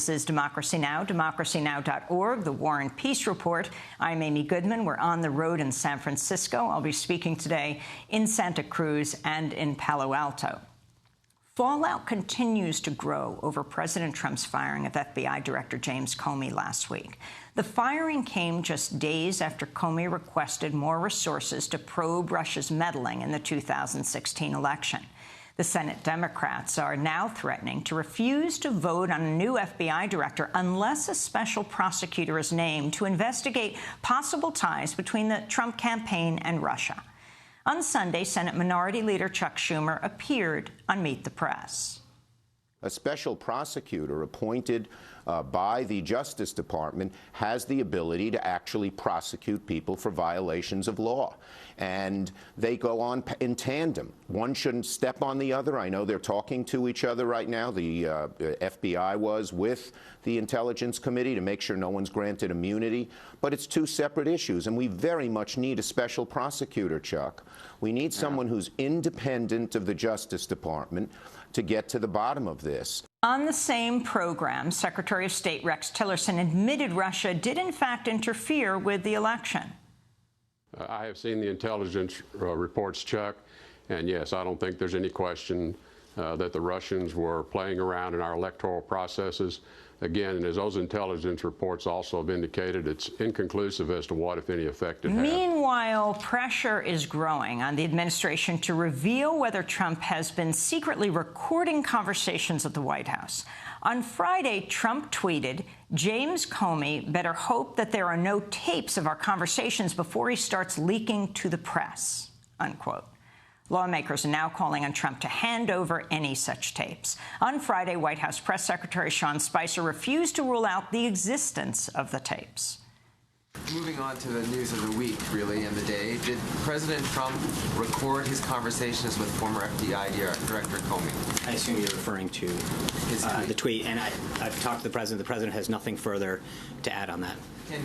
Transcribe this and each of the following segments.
This is Democracy Now!, democracynow.org, the War and Peace Report. I'm Amy Goodman. We're on the road in San Francisco. I'll be speaking today in Santa Cruz and in Palo Alto. Fallout continues to grow over President Trump's firing of FBI Director James Comey last week. The firing came just days after Comey requested more resources to probe Russia's meddling in the 2016 election. The Senate Democrats are now threatening to refuse to vote on a new FBI director unless a special prosecutor is named to investigate possible ties between the Trump campaign and Russia. On Sunday, Senate Minority Leader Chuck Schumer appeared on Meet the Press. A special prosecutor appointed by the Justice Department has the ability to actually prosecute people for violations of law. And they go on in tandem. One shouldn't step on the other. I know they're talking to each other right now. The FBI was with the Intelligence Committee to make sure no one's granted immunity. But it's two separate issues, and we very much need a special prosecutor, Chuck. We need someone who's independent of the Justice Department to get to the bottom of this. On the same program, Secretary of State Rex Tillerson admitted Russia did in fact interfere with the election. I have seen the intelligence reports, Chuck, and yes, I don't think there's any question that the Russians were playing around in our electoral processes. Again, and as those intelligence reports also have indicated, it's inconclusive as to what, if any, effect it had. Meanwhile, pressure is growing on the administration to reveal whether Trump has been secretly recording conversations at the White House. On Friday, Trump tweeted, "James Comey better hope that there are no tapes of our conversations before he starts leaking to the press," unquote. Lawmakers are now calling on Trump to hand over any such tapes. On Friday, White House Press Secretary Sean Spicer refused to rule out the existence of the tapes. Moving on to the news of the week, really, and the day, did President Trump record his conversations with former FBI Director Comey? I assume you're referring to the tweet, and I've talked to the President. The President has nothing further to add on that. And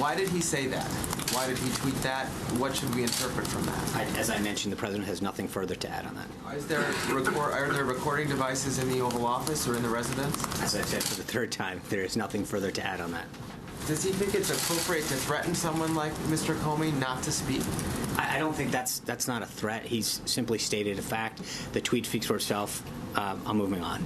why did he say that? Why did he tweet that? What should we interpret from that? As I mentioned, the President has nothing further to add on that. Are there recording devices in the Oval Office or in the residence? As I said for the third time, there is nothing further to add on that. Does he think it's appropriate to threaten someone like Mr. Comey not to speak? I don't think that's not a threat. He's simply stated a fact. The tweet speaks for itself. I'm moving on.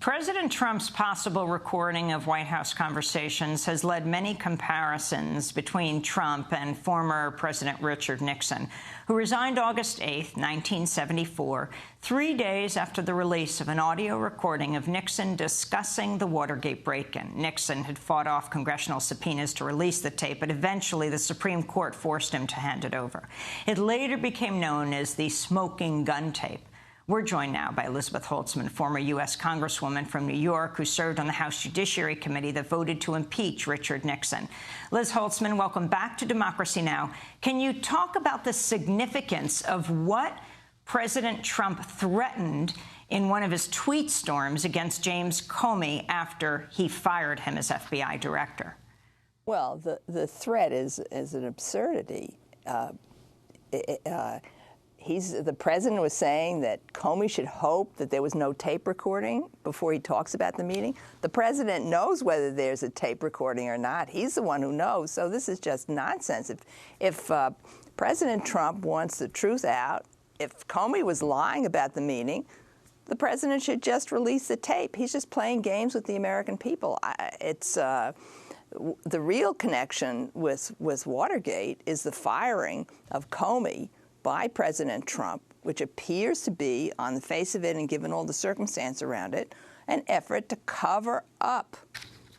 President Trump's possible recording of White House conversations has led many comparisons between Trump and former President Richard Nixon, who resigned August 8, 1974, 3 days after the release of an audio recording of Nixon discussing the Watergate break-in. Nixon had fought off congressional subpoenas to release the tape, but eventually the Supreme Court forced him to hand it over. It later became known as the smoking gun tape. We're joined now by Elizabeth Holtzman, former U.S. Congresswoman from New York, who served on the House Judiciary Committee that voted to impeach Richard Nixon. Liz Holtzman, welcome back to Democracy Now! Can you talk about the significance of what President Trump threatened in one of his tweet storms against James Comey after he fired him as FBI director? Well, the threat is an absurdity. The president was saying that Comey should hope that there was no tape recording before he talks about the meeting. The president knows whether there's a tape recording or not. He's the one who knows. So this is just nonsense. If President Trump wants the truth out, if Comey was lying about the meeting, the president should just release the tape. He's just playing games with the American people. The real connection with Watergate is the firing of Comey by President Trump, which appears to be, on the face of it and given all the circumstance around it, an effort to cover up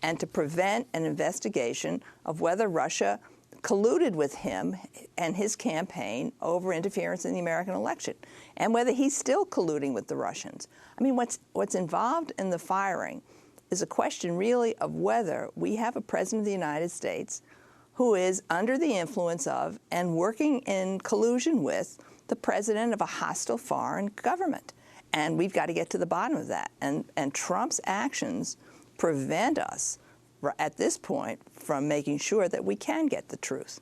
and to prevent an investigation of whether Russia colluded with him and his campaign over interference in the American election, and whether he's still colluding with the Russians. I mean, what's involved in the firing is a question really of whether we have a president of the United States who is under the influence of and working in collusion with the president of a hostile foreign government. And we've got to get to the bottom of that. And Trump's actions prevent us, at this point, from making sure that we can get the truth.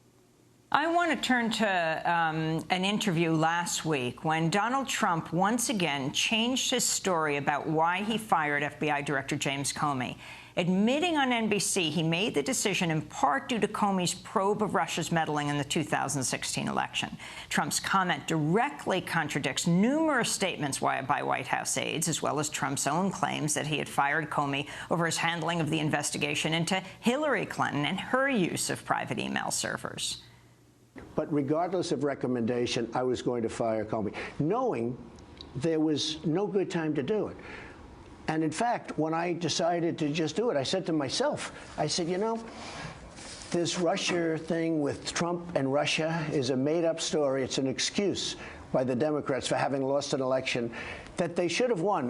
I want to turn to an interview last week when Donald Trump once again changed his story about why he fired FBI Director James Comey. admitting on NBC he made the decision in part due to Comey's probe of Russia's meddling in the 2016 election. Trump's comment directly contradicts numerous statements by White House aides, as well as Trump's own claims that he had fired Comey over his handling of the investigation into Hillary Clinton and her use of private email servers. But regardless of recommendation, I was going to fire Comey, knowing there was no good time to do it. And in fact, when I decided to just do it, I said to myself, I said, you know, this Russia thing with Trump and Russia is a made-up story. It's an excuse by the Democrats for having lost an election that they should have won.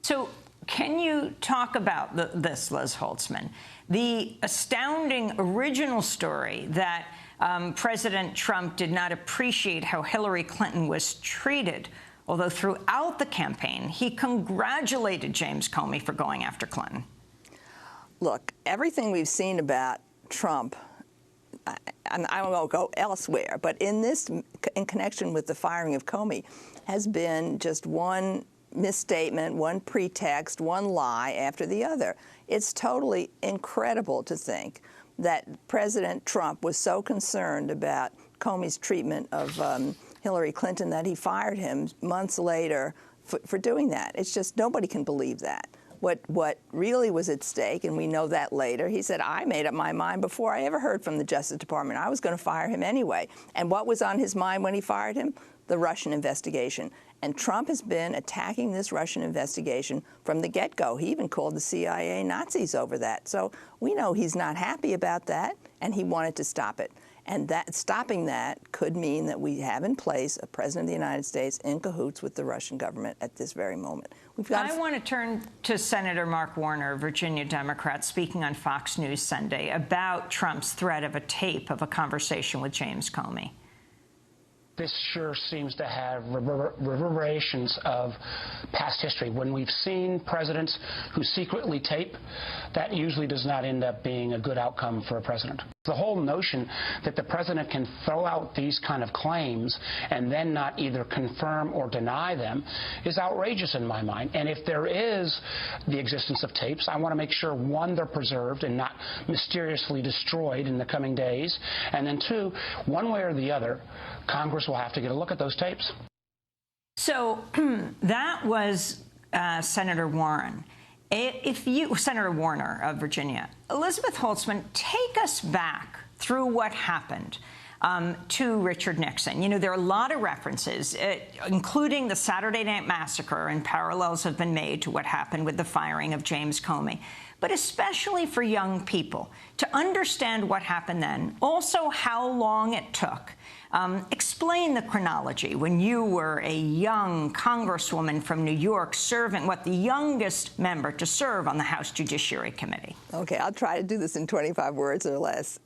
So can you talk about this, Liz Holtzman? The astounding original story that President Trump did not appreciate how Hillary Clinton was treated, although throughout the campaign he congratulated James Comey for going after Clinton. Look, everything we've seen about Trump, and I won't go elsewhere, but in connection with the firing of Comey, has been just one misstatement, one pretext, one lie after the other. It's totally incredible to think that President Trump was so concerned about Comey's treatment of Hillary Clinton that he fired him months later for doing that. It's just nobody can believe that. What really was at stake, and we know that later, he said, I made up my mind before I ever heard from the Justice Department. I was going to fire him anyway. And what was on his mind when he fired him? The Russian investigation. And Trump has been attacking this Russian investigation from the get-go. He even called the CIA Nazis over that. So we know he's not happy about that, and he wanted to stop it. And stopping that could mean that we have in place a president of the United States in cahoots with the Russian government at this very moment. I want to turn to Senator Mark Warner, Virginia Democrat, speaking on Fox News Sunday about Trump's threat of a tape of a conversation with James Comey. This sure seems to have reverberations of past history. When we've seen presidents who secretly tape, that usually does not end up being a good outcome for a president. The whole notion that the president can throw out these kind of claims and then not either confirm or deny them is outrageous in my mind. And if there is the existence of tapes, I want to make sure, one, they're preserved and not mysteriously destroyed in the coming days, and then two, one way or the other, Congress will have to get a look at those tapes. So that was Senator Warren. Senator Warner of Virginia. Elizabeth Holtzman, take us back through what happened to Richard Nixon. You know, there are a lot of references, including the Saturday Night Massacre, and parallels have been made to what happened with the firing of James Comey. But especially for young people, to understand what happened then, also how long it took. Explain the chronology when you were a young Congresswoman from New York, serving, the youngest member to serve on the House Judiciary Committee. Okay, I'll try to do this in 25 words or less.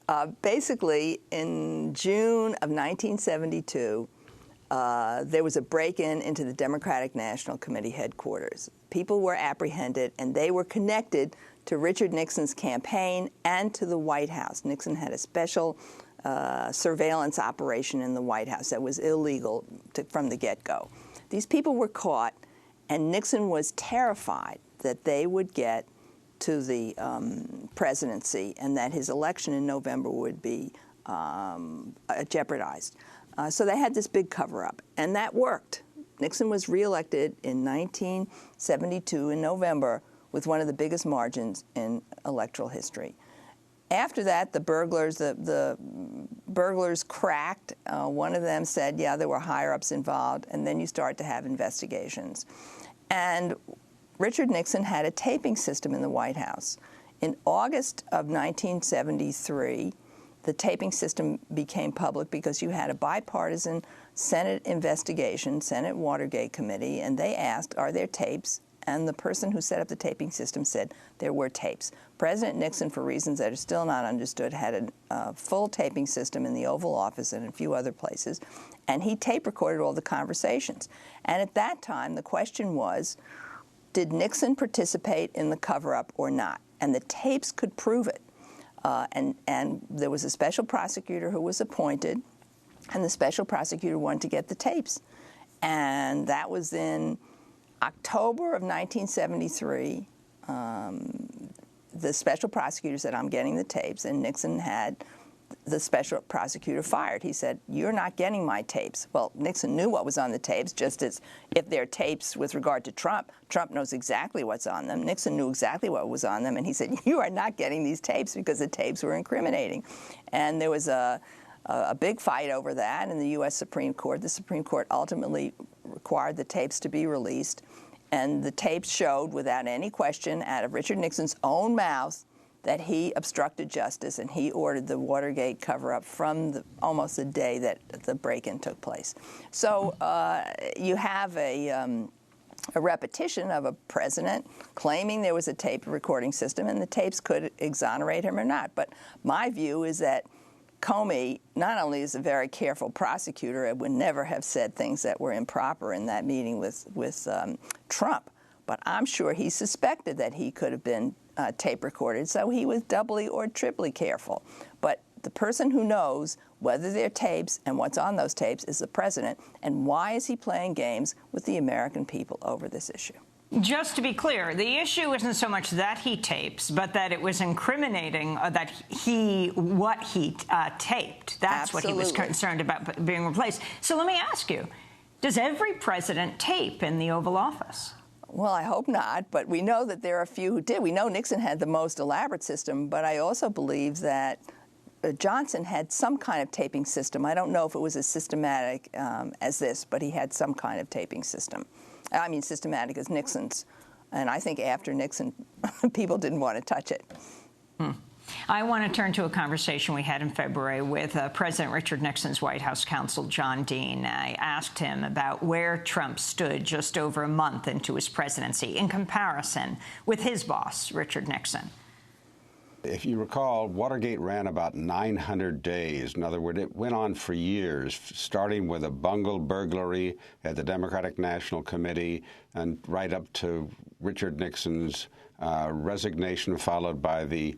Basically, in June of 1972, there was a break-in into the Democratic National Committee headquarters. People were apprehended, and they were connected to Richard Nixon's campaign and to the White House. Nixon had a special surveillance operation in the White House that was illegal from the get-go. These people were caught, and Nixon was terrified that they would get to the presidency and that his election in November would be jeopardized. So they had this big cover-up, and that worked. Nixon was reelected in 1972 in November with one of the biggest margins in electoral history. After that, the burglars cracked. One of them said, yeah, there were higher-ups involved, and then you start to have investigations. And Richard Nixon had a taping system in the White House. In August of 1973, the taping system became public because you had a bipartisan Senate investigation, Senate Watergate committee, and they asked, are there tapes? And the person who set up the taping system said there were tapes. President Nixon, for reasons that are still not understood, had a full taping system in the Oval Office and a few other places, and he tape recorded all the conversations. And at that time, the question was, did Nixon participate in the cover-up or not? And the tapes could prove it. And there was a special prosecutor who was appointed, and the special prosecutor wanted to get the tapes. And that was in October of 1973. the special prosecutor said, I'm getting the tapes, and Nixon had the special prosecutor fired. He said, you're not getting my tapes. Well, Nixon knew what was on the tapes, just as if they're tapes with regard to Trump. Trump knows exactly what's on them. Nixon knew exactly what was on them, and he said, you are not getting these tapes because the tapes were incriminating. And there was a big fight over that in the U.S. Supreme Court. The Supreme Court ultimately required the tapes to be released, and the tapes showed without any question out of Richard Nixon's own mouth that he obstructed justice, and he ordered the Watergate cover-up from almost the day that the break-in took place. So you have a repetition of a president claiming there was a tape recording system, and the tapes could exonerate him or not. But my view is that Comey not only is a very careful prosecutor and would never have said things that were improper in that meeting with Trump, but I'm sure he suspected that he could have been tape recorded, so he was doubly or triply careful. But the person who knows whether they're tapes and what's on those tapes is the president, and why is he playing games with the American people over this issue? Just to be clear, the issue isn't so much that he tapes, but that it was incriminating that what he taped. That's Absolutely. What he was concerned about being replaced. So let me ask you, does every president tape in the Oval Office? Well, I hope not, but we know that there are a few who did. We know Nixon had the most elaborate system, but I also believe that Johnson had some kind of taping system. I don't know if it was as systematic as this, but he had some kind of taping system. I mean, systematic as Nixon's. And I think after Nixon, people didn't want to touch it. I want to turn to a conversation we had in February with President Richard Nixon's White House counsel, John Dean. I asked him about where Trump stood just over a month into his presidency in comparison with his boss, Richard Nixon. If you recall, Watergate ran about 900 days. In other words, it went on for years, starting with a bungled burglary at the Democratic National Committee and right up to Richard Nixon's resignation, followed by the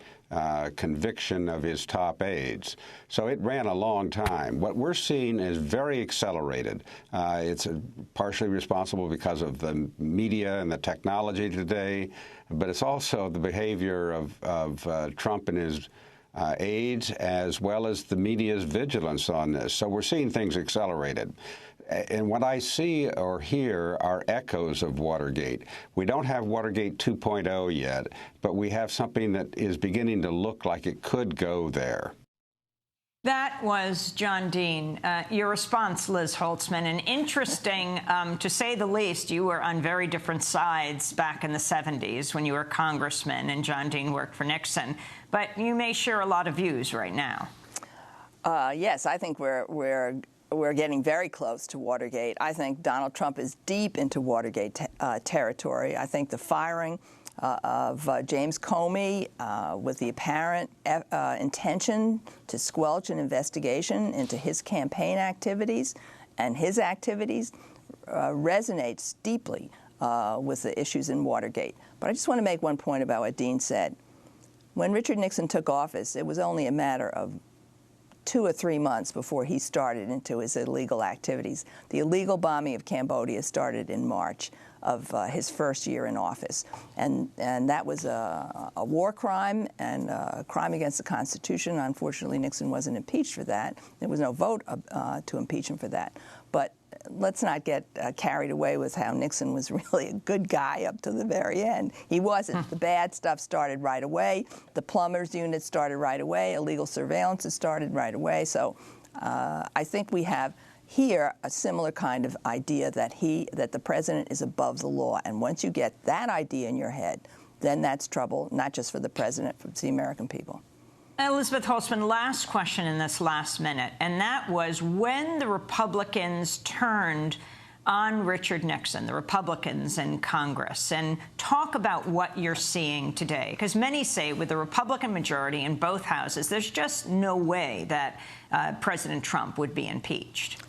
conviction of his top aides. So it ran a long time. What we're seeing is very accelerated. It's partially responsible because of the media and the technology today, but it's also the behavior of Trump and his aides, as well as the media's vigilance on this. So we're seeing things accelerated. And what I see or hear are echoes of Watergate. We don't have Watergate 2.0 yet, but we have something that is beginning to look like it could go there. That was John Dean. Your response, Liz Holtzman, and interesting, to say the least. You were on very different sides back in the 70s when you were a congressman and John Dean worked for Nixon. But you may share a lot of views right now. Yes, I think we're getting very close to Watergate. I think Donald Trump is deep into Watergate territory. I think the firing of James Comey with the apparent intention to squelch an investigation into his campaign activities and his activities resonates deeply with the issues in Watergate. But I just want to make one point about what Dean said. When Richard Nixon took office, it was only a matter of 2 or 3 months before he started into his illegal activities. The illegal bombing of Cambodia started in March of his first year in office. And that was a war crime and a crime against the Constitution. Unfortunately, Nixon wasn't impeached for that. There was no vote to impeach him for that. But let's not get carried away with how Nixon was really a good guy up to the very end. He wasn't. The bad stuff started right away. The plumbers unit started right away. Illegal surveillance started right away. So I think we have here a similar kind of idea that the president is above the law. And once you get that idea in your head, then that's trouble, not just for the president, but for the American people. Elizabeth Holtzman, last question in this last minute, and that was when the Republicans turned on Richard Nixon, the Republicans in Congress, and talk about what you're seeing today. Because many say with the Republican majority in both houses, there's just no way that President Trump would be impeached.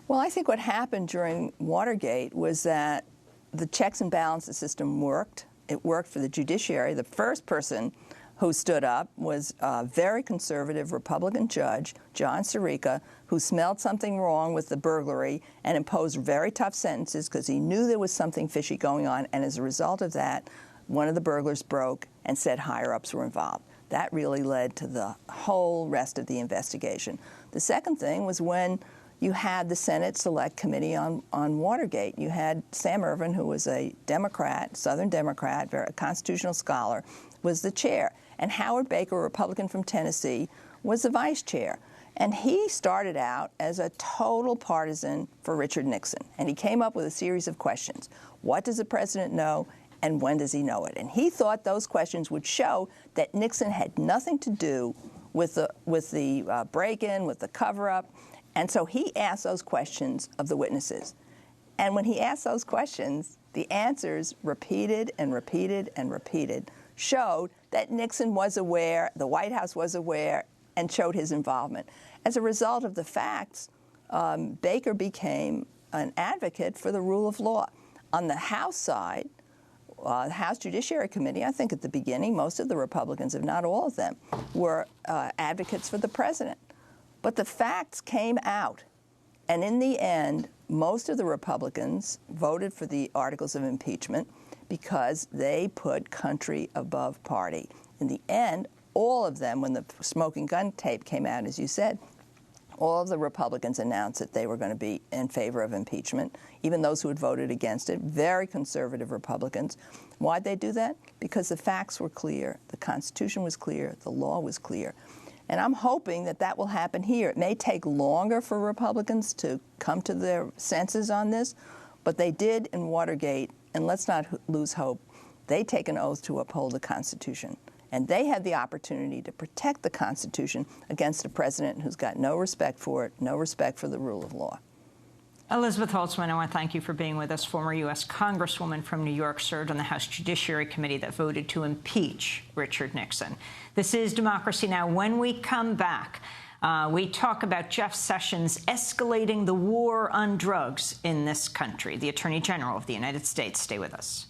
Well, I think what happened during Watergate was that the checks and balances system worked. It worked for the judiciary. The first person who stood up was a very conservative Republican judge, John Sirica, who smelled something wrong with the burglary and imposed very tough sentences because he knew there was something fishy going on. And as a result of that, one of the burglars broke and said higher-ups were involved. That really led to the whole rest of the investigation. The second thing was when you had the Senate Select Committee on Watergate. You had Sam Ervin, who was a Democrat, Southern Democrat, a constitutional scholar, was the chair. And Howard Baker, a Republican from Tennessee, was the vice chair. And he started out as a total partisan for Richard Nixon. And he came up with a series of questions. What does the president know, and when does he know it? And he thought those questions would show that Nixon had nothing to do with the break-in, with the cover-up. And so he asked those questions of the witnesses. And when he asked those questions, the answers repeated and repeated and repeated showed that Nixon was aware, the White House was aware, and showed his involvement. As a result of the facts, Baker became an advocate for the rule of law. On the House side, the House Judiciary Committee, I think at the beginning, most of the Republicans, if not all of them, were advocates for the president. But the facts came out, and in the end, most of the Republicans voted for the articles of impeachment because they put country above party. In the end, all of them, when the smoking gun tape came out, as you said, all of the Republicans announced that they were going to be in favor of impeachment, even those who had voted against it, very conservative Republicans. Why'd they do that? Because the facts were clear, the Constitution was clear, the law was clear. And I'm hoping that that will happen here. It may take longer for Republicans to come to their senses on this, but they did in Watergate, and let's not lose hope. They take an oath to uphold the Constitution. And they had the opportunity to protect the Constitution against a president who's got no respect for it, no respect for the rule of law. Elizabeth Holtzman, I want to thank you for being with us. Former U.S. Congresswoman from New York, served on the House Judiciary Committee that voted to impeach Richard Nixon. This is Democracy Now! When we come back, we talk about Jeff Sessions escalating the war on drugs in this country. The Attorney General of the United States. Stay with us.